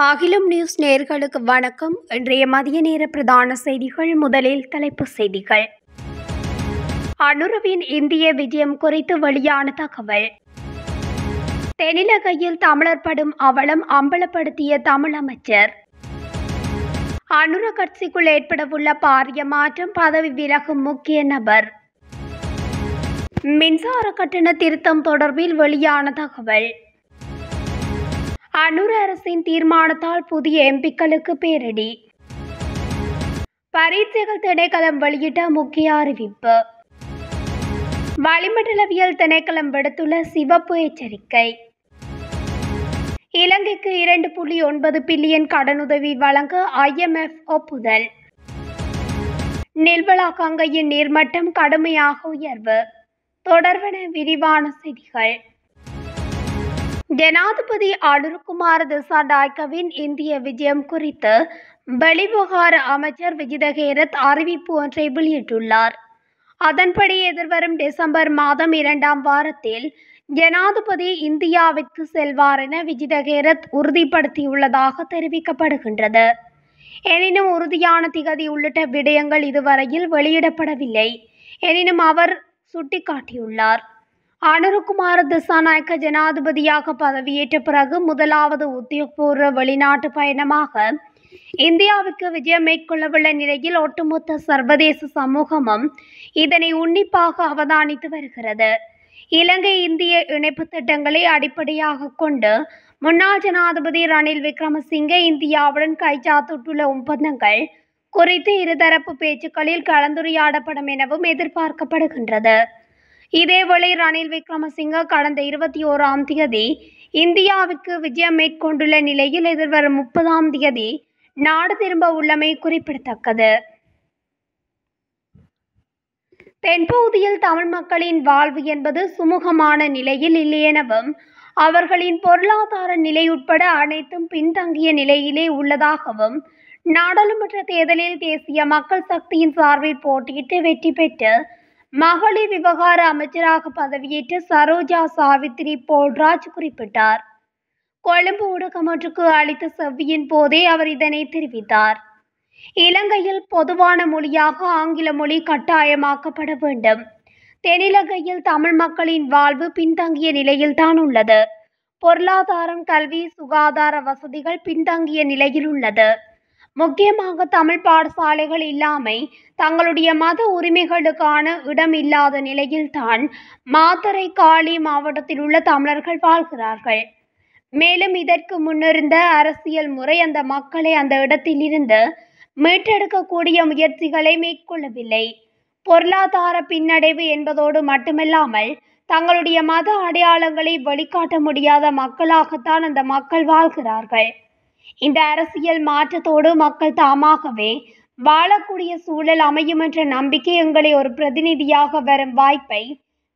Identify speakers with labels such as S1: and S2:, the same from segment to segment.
S1: அகிலம் நியூஸ் நேயர்களுக்கு வணக்கம். இன்றைய மதிய நேர பிரதான செய்திகள். முதலில் தலைப்புச் செய்திகள். அனுரவின் இந்திய விஜயம் குறித்து வெளியான தகவல். தென்னிலங்கையில் தமிழர் படும் அவலம் அம்பலப்படுத்திய தமிழ் அமைச்சர். அனுர கட்சிக்குள் ஏற்படவுள்ள பாரிய மாற்றம், பதவி விலகும் முக்கிய நபர். மின்சார கட்டண திருத்தம் தொடர்பில் வெளியான தகவல். அனுர அரசின் தீர்மானத்தால் புதிய எம்பிக்களுக்கு பேரிடி. பரீட்சைகள் திணைக்களம் வெளியிட்ட முக்கிய அறிவிப்பு. வளிமண்டலவியல் திணைக்களம் விடுத்துள்ள சிவப்பு எச்சரிக்கை. இலங்கைக்கு 2.9 பில்லியன் கடனுதவி வழங்க IMF ஒப்புதல். நில்வலா கங்கையின் நீர்மட்டம் கடுமையாக உயர்வு. தொடர்வன விரிவான செய்திகள். ஜனாதிபதி அனுரகுமார திசாநாயக்கவின் இந்திய விஜயம் குறித்து வெளிவிவகார அமைச்சர் விஜித ஹேரத் அறிவிப்பு ஒன்றை வெளியிட்டுள்ளார். அதன்படி எதிர்வரும் டிசம்பர் மாதம் 2ஆம் வாரத்தில் ஜனாதிபதி இந்தியாவிற்கு செல்வார் என விஜித ஹேரத் உறுதிப்படுத்தியுள்ளதாக தெரிவிக்கப்படுகின்றது. எனினும் உறுதியான திகதி உள்ளிட்ட விடயங்கள் இதுவரையில் வெளியிடப்படவில்லை எனினும் அவர் சுட்டிக்காட்டியுள்ளார். அனுரகுமார திசாநாயக்க ஜனாதிபதியாக பதவியேற்ற பிறகு முதலாவது உத்தியோகபூர்வ வெளிநாட்டு பயணமாக இந்தியாவுக்கு விஜயம் மேற்கொள்ளவுள்ள நிலையில் ஒட்டுமொத்த சர்வதேச சமூகமும் இதனை உன்னிப்பாக அவதானித்து வருகிறது. இலங்கை இந்திய இணைப்பு திட்டங்களை அடிப்படையாக கொண்டு முன்னாள் ஜனாதிபதி ரணில் விக்ரமசிங்கே இந்தியாவுடன் கைச்சாத்திட்டுள்ள ஒப்பந்தங்கள் குறித்து இருதரப்பு பேச்சுக்களில் கலந்துரையாடப்படும் எனவும் எதிர்பார்க்கப்படுகின்றது. இதேவேளை ரணில் விக்ரமசிங்கே கடந்த 21ஆம் தேதி இந்தியாவிற்கு விஜயம் மேற்கொண்டுள்ள நிலையில் எதிர்வரும் 30ஆம் தேதி நாடு திரும்ப உள்ளமை குறிப்பிடத்தக்கது. தென்பகுதியில் தமிழ் மக்களின் வாழ்வு என்பது சுமூகமான நிலையில் இல்லை எனவும் அவர்களின் பொருளாதார நிலை உட்பட அனைத்தும் பின்தங்கிய நிலையிலே உள்ளதாகவும் நாடாளுமன்ற தேர்தலில் தேசிய மக்கள் சக்தியின் சார்பில் போட்டியிட்டு வெற்றி பெற்று மகளிர் விவகார அமைச்சராக பதவியேற்ற சரோஜா சாவித்ரி போல்ராஜ் குறிப்பிட்டார். கொழும்பு ஊடகம் ஒன்றுக்கு அளித்த செவ்வியின் போதே அவர் இதனை தெரிவித்தார். இலங்கையில் பொதுவான மொழியாக ஆங்கில மொழி கட்டாயமாக்கப்பட வேண்டும். தென்னிலங்கையில் தமிழ் மக்களின் வாழ்வு பின்தங்கிய நிலையில்தான் உள்ளது. பொருளாதாரம், கல்வி, சுகாதார வசதிகள் பின்தங்கிய நிலையில் உள்ளது. முக்கியமாக தமிழ் பாடசாலைகள் இல்லாமை, தங்களுடைய மத உரிமைகளுக்கான இடம் இல்லாத நிலையில்தான் மாத்தறை, காலி மாவட்டத்தில் உள்ள தமிழர்கள் வாழ்கிறார்கள். மேலும் இதற்கு முன்னிருந்த அரசியல் முறை அந்த மக்களை அந்த இடத்தில் இருந்து மீட்டெடுக்கக்கூடிய முயற்சிகளை மேற்கொள்ளவில்லை. பொருளாதார பின்னடைவு என்பதோடு மட்டுமல்லாமல் தங்களுடைய மத அடையாளங்களை வெளிக்காட்ட முடியாத மக்களாகத்தான் அந்த மக்கள் வாழ்கிறார்கள். இந்த அரசியல் மாற்றத்தோடு மக்கள் தாமாகவே வாழக்கூடிய சூழல் அமையும் என்ற நம்பிக்கை எங்களை ஒரு பிரதிநிதியாக வரும் வாய்ப்பை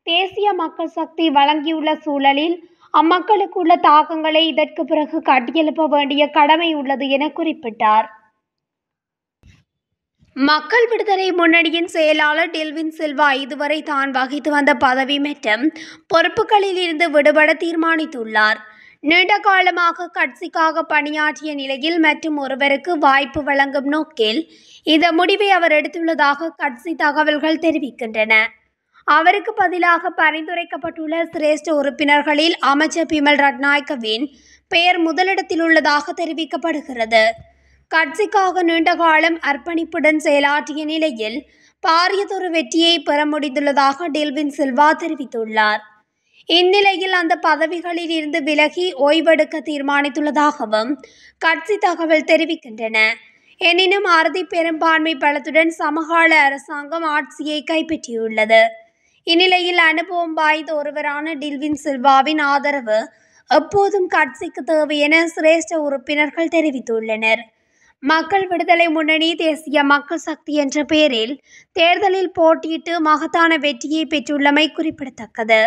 S1: தேசிய மக்கள் சக்தி வழங்கியுள்ள சூழலில் அம்மக்களுக்குள்ள தாக்கங்களை இதற்கு பிறகு கட்டியெழுப்ப வேண்டிய கடமை உள்ளது என குறிப்பிட்டார். மக்கள் விடுதலை முன்னணியின் செயலாளர் டெல்வின் சில்வா இதுவரை தான் வகித்து வந்த பதவி மற்றும் பொறுப்புகளில் இருந்து விடுபட தீர்மானித்துள்ளார். நீண்ட காலமாக கட்சிக்காக பணியாற்றிய நிலையில் மற்றும் ஒருவருக்கு வாய்ப்பு வழங்கும் நோக்கில் இந்த முடிவை அவர் எடுத்துள்ளதாக கட்சி தகவல்கள் தெரிவிக்கின்றன. அவருக்கு பதிலாக பரிந்துரைக்கப்பட்டுள்ள சிரேஷ்ட உறுப்பினர்களில் அமைச்சர் பிமல் ரட்நாயக்கவின் பெயர் முதலிடத்தில் உள்ளதாக தெரிவிக்கப்படுகிறது. கட்சிக்காக நீண்ட காலம் அர்ப்பணிப்புடன் செயலாற்றிய நிலையில் பாரியதொரு வெற்றியை பெற முடிந்துள்ளதாக டெல்வின் சில்வா தெரிவித்துள்ளார். இந்நிலையில் அந்த பதவிகளில் இருந்து விலகி ஓய்வெடுக்க தீர்மானித்துள்ளதாகவும் கட்சி தகவல் தெரிவிக்கின்றன. எனினும் அறுதி பெரும்பான்மை பலத்துடன் சமகால அரசாங்கம் ஆட்சியை கைப்பற்றியுள்ளது. இந்நிலையில் அனுபவம் வாய்ந்த ஒருவரான டெல்வின் சில்வாவின் ஆதரவு எப்போதும் கட்சிக்கு தேவை என சிரேஷ்ட உறுப்பினர்கள் தெரிவித்துள்ளனர். மக்கள் விடுதலை முன்னணி தேசிய மக்கள் சக்தி என்ற பெயரில் தேர்தலில் போட்டியிட்டு மகத்தான வெற்றியை பெற்றுள்ளமை குறிப்பிடத்தக்கது.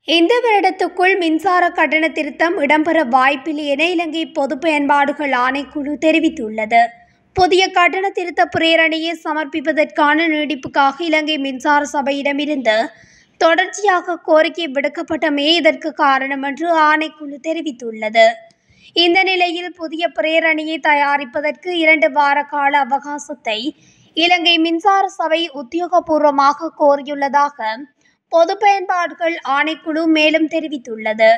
S1: இந்த வருடத்துக்குள் மின்சார கட்டண திருத்தம் இடம்பெற வாய்ப்பில்லை என இலங்கை பொது பயன்பாடுகள் ஆணைக்குழு தெரிவித்துள்ளது. புதிய கட்டண திருத்த பிரேரணையை சமர்ப்பிப்பதற்கான நீடிப்புக்காக இலங்கை மின்சார சபையிடமிருந்து தொடர்ச்சியாக கோரிக்கை விடுக்கப்பட்டமே இதற்கு காரணம் என்று ஆணைக்குழு தெரிவித்துள்ளது. இந்த நிலையில் புதிய பிரேரணையை தயாரிப்பதற்கு 2 வார கால அவகாசத்தை இலங்கை மின்சார சபை உத்தியோகபூர்வமாக கோரியுள்ளதாக பொது பயன்பாடுகள் ஆணைக்குழு மேலும் தெரிவித்துள்ளது.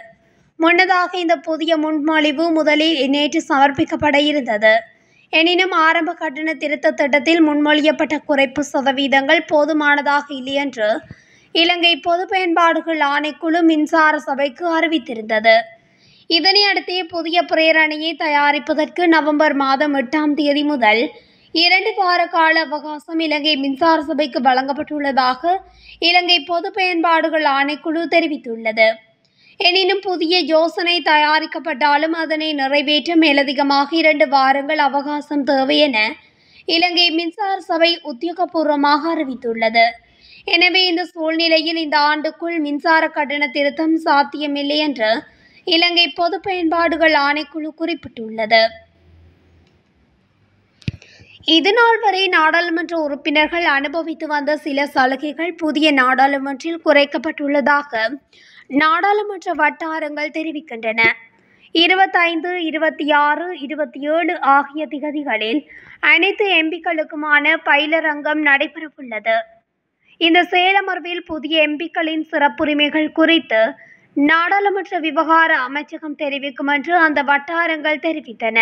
S1: முன்னதாக இந்த புதிய முன்மொழிவு முதலில் நேற்று சமர்ப்பிக்கப்பட இருந்தது. எனினும் ஆரம்ப கட்டண திருத்த திட்டத்தில் முன்மொழியப்பட்ட குறைப்பு சதவீதங்கள் போதுமானதாக இல்லை என்று இலங்கை பொது பயன்பாடுகள் ஆணைக்குழு மின்சார சபைக்கு அறிவித்திருந்தது. இதனையடுத்து புதிய பிரேரணையை தயாரிப்பதற்கு நவம்பர் மாதம் 8ஆம் தேதி முதல் 2 வார கால அவகாசம் இலங்கை மின்சார சபைக்கு வழங்கப்பட்டுள்ளதாக இலங்கை பொது பயன்பாடுகள் ஆணைக்குழு தெரிவித்துள்ளது. எனினும் புதிய யோசனை தயாரிக்கப்பட்டாலும் அதனை நிறைவேற்ற மேலதிகமாக 2 வாரங்கள் அவகாசம் தேவை என இலங்கை மின்சார சபை உத்தியோகபூர்வமாக அறிவித்துள்ளது. எனவே இந்த சூழ்நிலையில் இந்த ஆண்டுக்குள் மின்சார கட்டண திருத்தம் சாத்தியமில்லை என்று இலங்கை பொது பயன்பாடுகள் ஆணைக்குழு குறிப்பிட்டுள்ளது. இதுநாள் வரை நாடாளுமன்ற உறுப்பினர்கள் அனுபவித்து வந்த சில சலுகைகள் புதிய நாடாளுமன்றில் குறைக்கப்பட்டுள்ளதாக நாடாளுமன்ற வட்டாரங்கள் தெரிவிக்கின்றன. 25, 26, 27 ஆகிய திகதிகளில் அனைத்து எம்பிக்களுக்குமான பயிலரங்கம் நடைபெறவுள்ளது. இந்த செயலமர்வில் புதிய எம்பிக்களின் சிறப்புரிமைகள் குறித்து நாடாளுமன்ற விவகார அமைச்சகம் தெரிவிக்கும் என்று அந்த வட்டாரங்கள் தெரிவித்தன.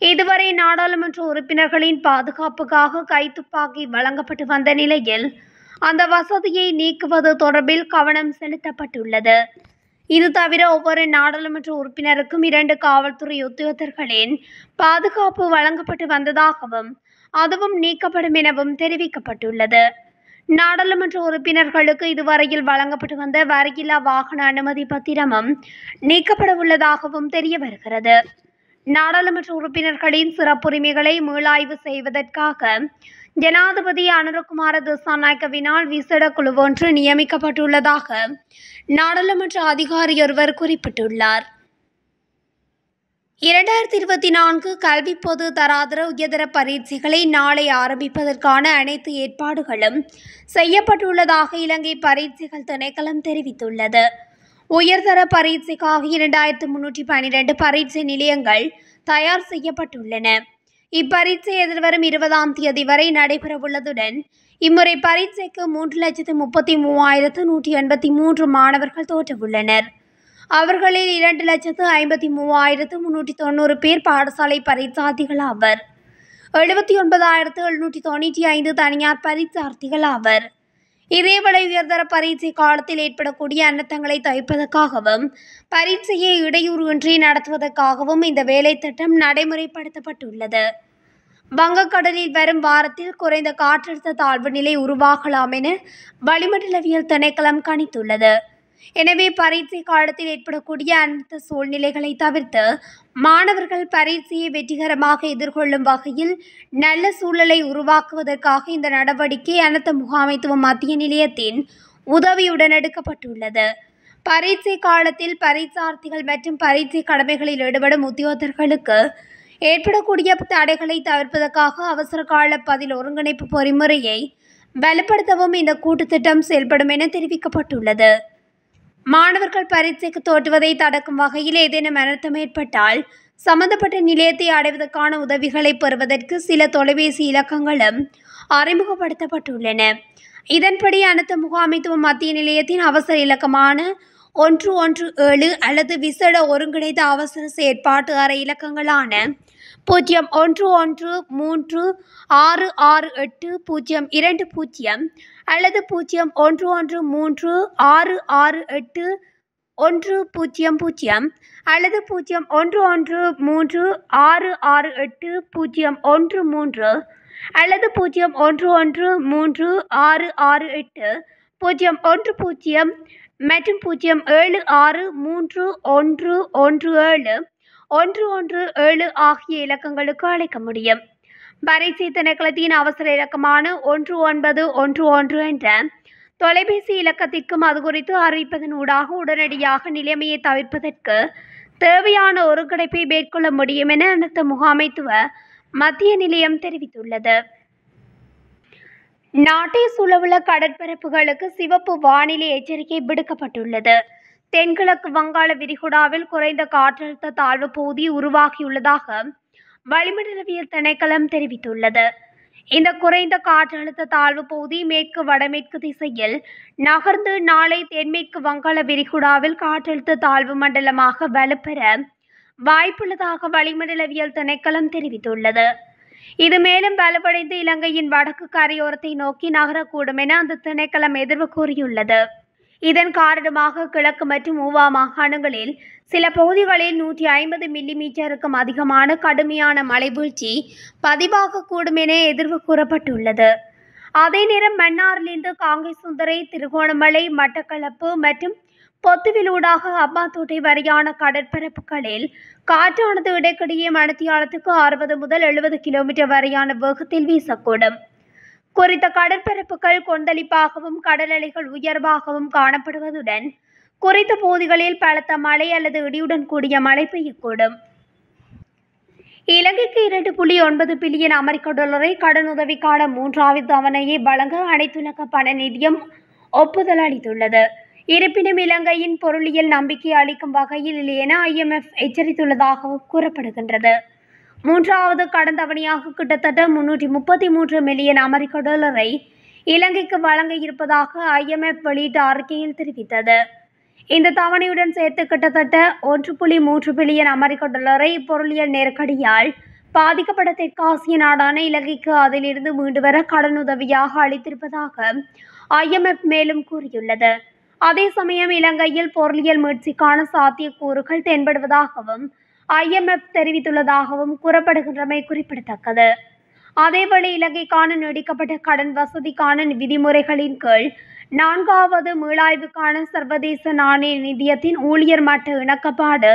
S1: இதுவரை நாடாளுமன்ற உறுப்பினர்களின் பாதுகாப்புக்காக கைத்துப்பாக்கி வழங்கப்பட்டு வந்த நிலையில் அந்த வசதியை நீக்குவது தொடர்பில் கவனம் செலுத்தப்பட்டுள்ளது. இது தவிர ஒவ்வொரு நாடாளுமன்ற உறுப்பினருக்கும் 2 காவல்துறை உத்தியோகத்தர்களின் பாதுகாப்பு வழங்கப்பட்டு வந்ததாகவும் அதுவும் நீக்கப்படும் எனவும் தெரிவிக்கப்பட்டுள்ளது. நாடாளுமன்ற உறுப்பினர்களுக்கு இதுவரையில் வழங்கப்பட்டு வந்த வரியில்லா வாகன அனுமதி பத்திரமும் நீக்கப்பட உள்ளதாகவும் தெரிய வருகிறது. நாடாளுமன்ற உறுப்பினர்களின் சிறப்புரிமைகளை மீளாய்வு செய்வதற்காக ஜனாதிபதி அனுரகுமார திசாநாயக்கவினால் விசேட குழு ஒன்று நியமிக்கப்பட்டுள்ளதாக நாடாளுமன்ற அதிகாரியொருவர் குறிப்பிட்டுள்ளார். 2024 கல்வி பொது தராதர உயர்தர பரீட்சைகளை நாளை ஆரம்பிப்பதற்கான அனைத்து ஏற்பாடுகளும் செய்யப்பட்டுள்ளதாக இலங்கை பரீட்சைகள் திணைக்களம் தெரிவித்துள்ளது. உயர்தர பரீட்சைக்காக 2312 பரீட்சை நிலையங்கள் தயார் செய்யப்பட்டுள்ளன. இப்பரீட்சை எதிர்வரும் 20ஆம் தேதி வரை நடைபெறவுள்ளதுடன் இம்முறை பரீட்சைக்கு 3,33,183 மாணவர்கள் தோற்றவுள்ளனர். அவர்களில் 2,53,390 பேர் பாடசாலை பரீட்சார்த்திகள் ஆவர். 79,795 தனியார் பரீட்சார்த்திகள் ஆவர். இதேவேளை உயர்தர பரீட்சை காலத்தில் ஏற்படக்கூடிய அனர்த்தங்களை தவிர்ப்பதற்காகவும் பரீட்சையை இடையூறு இன்றி நடத்துவதற்காகவும் இந்த வேலை திட்டம் நடைமுறைப்படுத்தப்பட்டுள்ளது. வங்கக்கடலில் வரும் வாரத்தில் குறைந்த காற்றழுத்த தாழ்வு நிலை உருவாகலாம் என வளிமண்டலவியல் திணைக்களம் கணித்துள்ளது. எனவே பரீட்சை காலத்தில் ஏற்படக்கூடிய அனைத்து சூழ்நிலைகளை தவிர்த்து மாணவர்கள் பரீட்சையை வெற்றிகரமாக எதிர்கொள்ளும் வகையில் நல்ல சூழலை உருவாக்குவதற்காக இந்த நடவடிக்கை அனர்த்த முகாமைத்துவ மத்திய நிலையத்தின் உதவியுடன் எடுக்கப்பட்டுள்ளது. பரீட்சை காலத்தில் பரீட்சார்த்திகள் மற்றும் பரீட்சை கடமைகளில் ஈடுபடும் உத்தியோகத்தர்களுக்கு ஏற்படக்கூடிய தடைகளை தவிர்ப்பதற்காக அவசர கால பதில் ஒருங்கிணைப்பு பொறிமுறையை வலுப்படுத்தவும் இந்த கூட்டுத்திட்டம் செயல்படும் என தெரிவிக்கப்பட்டுள்ளது. மாணவர்கள் பரீட்சைக்கு தோற்றுவதை தடுக்கும் வகையில் ஏதேனும் அனர்த்தம் ஏற்பட்டால் சம்பந்தப்பட்ட நிலையத்தை அடைவதற்கான உதவிகளை பெறுவதற்கு சில தொலைபேசி இலக்கங்களும் அறிமுகப்படுத்தப்பட்டுள்ளன. இதன்படி அனர்த்த முகாமைத்துவ மத்திய நிலையத்தின் அவசர இலக்கமான 117 அல்லது விசேட ஒருங்கிணைந்த அவசர செயற்பாட்டு அறை இலக்கங்களான 0113668020 அல்லது 0113668100 அல்லது 0113668113 அல்லது 0113668010 மற்றும் 0763111117 ஆகிய இலக்கங்களுக்கு அழைக்க முடியும். பரீட்சை திணைக்களத்தின் அவசர இலக்கமான 1911 என்ற தொலைபேசி இலக்கத்திற்கும் அது குறித்து அறிவிப்பதன் ஊடாக உடனடியாக நிலைமையை தவிர்ப்பதற்கு தேவையான ஒருங்கிணைப்பை மேற்கொள்ள முடியும் என அனர்த்த முகாமைத்துவ மத்திய நிலையம் தெரிவித்துள்ளது. நாட்டை சூழவுள்ள கடற்பரப்புகளுக்கு சிவப்பு வானிலை எச்சரிக்கை விடுக்கப்பட்டுள்ளது. தென்கிழக்கு வங்காள விரிகுடாவில் குறைந்த காற்றழுத்த தாழ்வு பகுதி உருவாகியுள்ளதாக வளிமண்டலவியல் திணைக்களம் தெரிவித்துள்ளது. இந்த குறைந்த காற்றழுத்த தாழ்வு பகுதி மேற்கு வடமேற்கு திசையில் நகர்ந்து நாளை தென்மேற்கு வங்காள விரிகுடாவில் காற்றழுத்த தாழ்வு மண்டலமாக வலுப்பெற வாய்ப்புள்ளதாக வளிமண்டலவியல் திணைக்களம் தெரிவித்துள்ளது. இது மேலும் வலுவடைந்து இலங்கையின் வடக்கு கரையோரத்தை நோக்கி நகரக்கூடும் என அந்த திணைக்களம் எதிர்வு கூறியுள்ளது. இதன் காரணமாக கிழக்கு மற்றும் ஊவா மாகாணங்களில் சில பகுதிகளில் 150 மில்லிமீட்டருக்கும் அதிகமான கடுமையான மழை வீழ்ச்சி பதிவாகக்கூடும் என எதிர்வு கூறப்பட்டுள்ளது. அதே நேரம் மன்னாரிலிருந்து காங்கேசுந்தரை, திருகோணமலை, மட்டக்களப்பு மற்றும் பொத்துவிலூடாக அம்பாத்தோட்டை வரையான கடற்பரப்புகளில் காற்றானது இடைக்கிடையே மணித்தியாலத்துக்கு 60 முதல் 70 கிலோமீட்டர் வரையான வேகத்தில் வீசக்கூடும். குறித்த கடற்பரப்புகள் கொந்தளிப்பாகவும் கடல் அலைகள் உயர்வாகவும் காணப்படுவதுடன் குறித்த பகுதிகளில் பலத்த மழை அல்லது இடியுடன் கூடிய மழை பெய்யக்கூடும். இலங்கைக்கு 2.9 பில்லியன் அமெரிக்க டாலரை கடனுதவிக்கான 3வது தவணையை வழங்க அனைத்துலக பண நிதியம் ஒப்புதல் அளித்துள்ளது. இருப்பினும் இலங்கையின் பொருளியல் நம்பிக்கை அளிக்கும் வகையில் இல்லை என IMF எச்சரித்துள்ளதாகவும் கூறப்படுகின்றது. 3வது கடன் தவணையாக கிட்டத்தட்ட 333 மில்லியன் அமெரிக்க டாலரை இலங்கைக்கு வழங்க இருப்பதாக IMF வெளியிட்ட அறிக்கையில் தெரிவித்தது. இந்த தவணையுடன் சேர்த்து கிட்டத்தட்ட 1.3 பில்லியன் அமெரிக்க டாலரை பொருளியல் நெருக்கடியால் பாதிக்கப்பட்ட தெற்காசிய நாடான இலங்கைக்கு அதிலிருந்து மீண்டு வர கடனுதவியாக அளித்திருப்பதாக IMF மேலும் கூறியுள்ளது. அதே சமயம் இலங்கையில் பொருளியல் மீட்சிக்கான சாத்தியக்கூறுகள் தென்படுவதாகவும் IMF தெரிவித்துள்ளதாகவும் கூறப்படுகின்றமை குறிப்பிடத்தக்கது. அதேவேளை இலங்கைக்கான நீடிக்கப்பட்ட கடன் வசதிக்கான விதிமுறைகளின் கீழ் 4வது மீளாய்வுக்கான சர்வதேச நாணய நிதியத்தின் ஊழியர் மட்ட இணக்கப்பாடு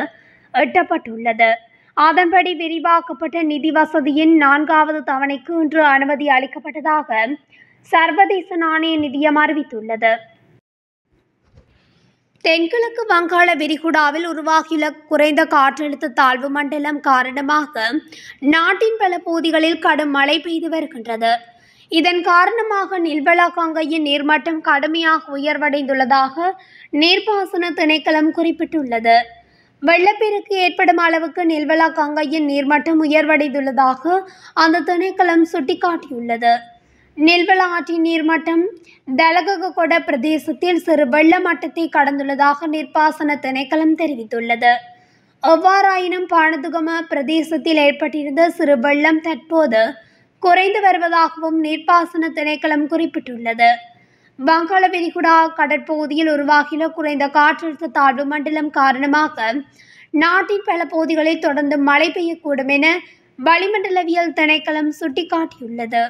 S1: எட்டப்பட்டுள்ளது. அதன்படி விரிவாக்கப்பட்ட நிதி வசதியின் 4வது தவணைக்கு இன்று அனுமதி அளிக்கப்பட்டதாக சர்வதேச நாணய நிதியம் அறிவித்துள்ளது. தென்கிழக்கு வங்காள விரிகுடாவில் உருவாகியுள்ள குறைந்த காற்றழுத்த தாழ்வு மண்டலம் காரணமாக நாட்டின் பல பகுதிகளில் கடும் மழை பெய்து வருகின்றது. இதன் காரணமாக நில்வலகாங்கையின் நீர்மட்டம் கடுமையாக உயர்வடைந்துள்ளதாக நீர்ப்பாசன திணைக்களம் குறிப்பிட்டுள்ளது. வெள்ளப்பெருக்கு ஏற்படும் அளவுக்கு நில்வலகாங்கையின் நீர்மட்டம் உயர்வடைந்துள்ளதாக அந்த திணைக்களம் சுட்டிக்காட்டியுள்ளது. நில்வல ஆற்றின் நீர்மட்டம் தலககொட பிரதேசத்தில் சிறு வெள்ள மட்டத்தை கடந்துள்ளதாக நீர்ப்பாசன திணைக்களம் தெரிவித்துள்ளது. எவ்வாறாயினும் பானதுகம பிரதேசத்தில் ஏற்பட்டிருந்த சிறு வெள்ளம் தற்போது குறைந்து வருவதாகவும் நீர்ப்பாசன திணைக்களம் குறிப்பிட்டுள்ளது. வங்காள விரிகுடா கடற்பகுதியில் உருவாகியுள்ள குறைந்த காற்றழுத்த தாழ்வு மண்டலம் காரணமாக நாட்டின் பல பகுதிகளில் தொடர்ந்து மழை பெய்யக்கூடும் என வளிமண்டலவியல் திணைக்களம் சுட்டிக்காட்டியுள்ளது.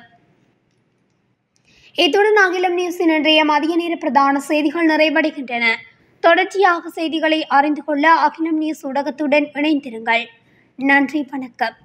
S1: இத்துடன் அகிலம் நியூஸின் இன்றைய மதிய நேர பிரதான செய்திகள் நிறைவடைகின்றன. தொடர்ச்சியாக செய்திகளை அறிந்து கொள்ள அகிலம் நியூஸ் ஊடகத்துடன் இணைந்திருங்கள். நன்றி, வணக்கம்.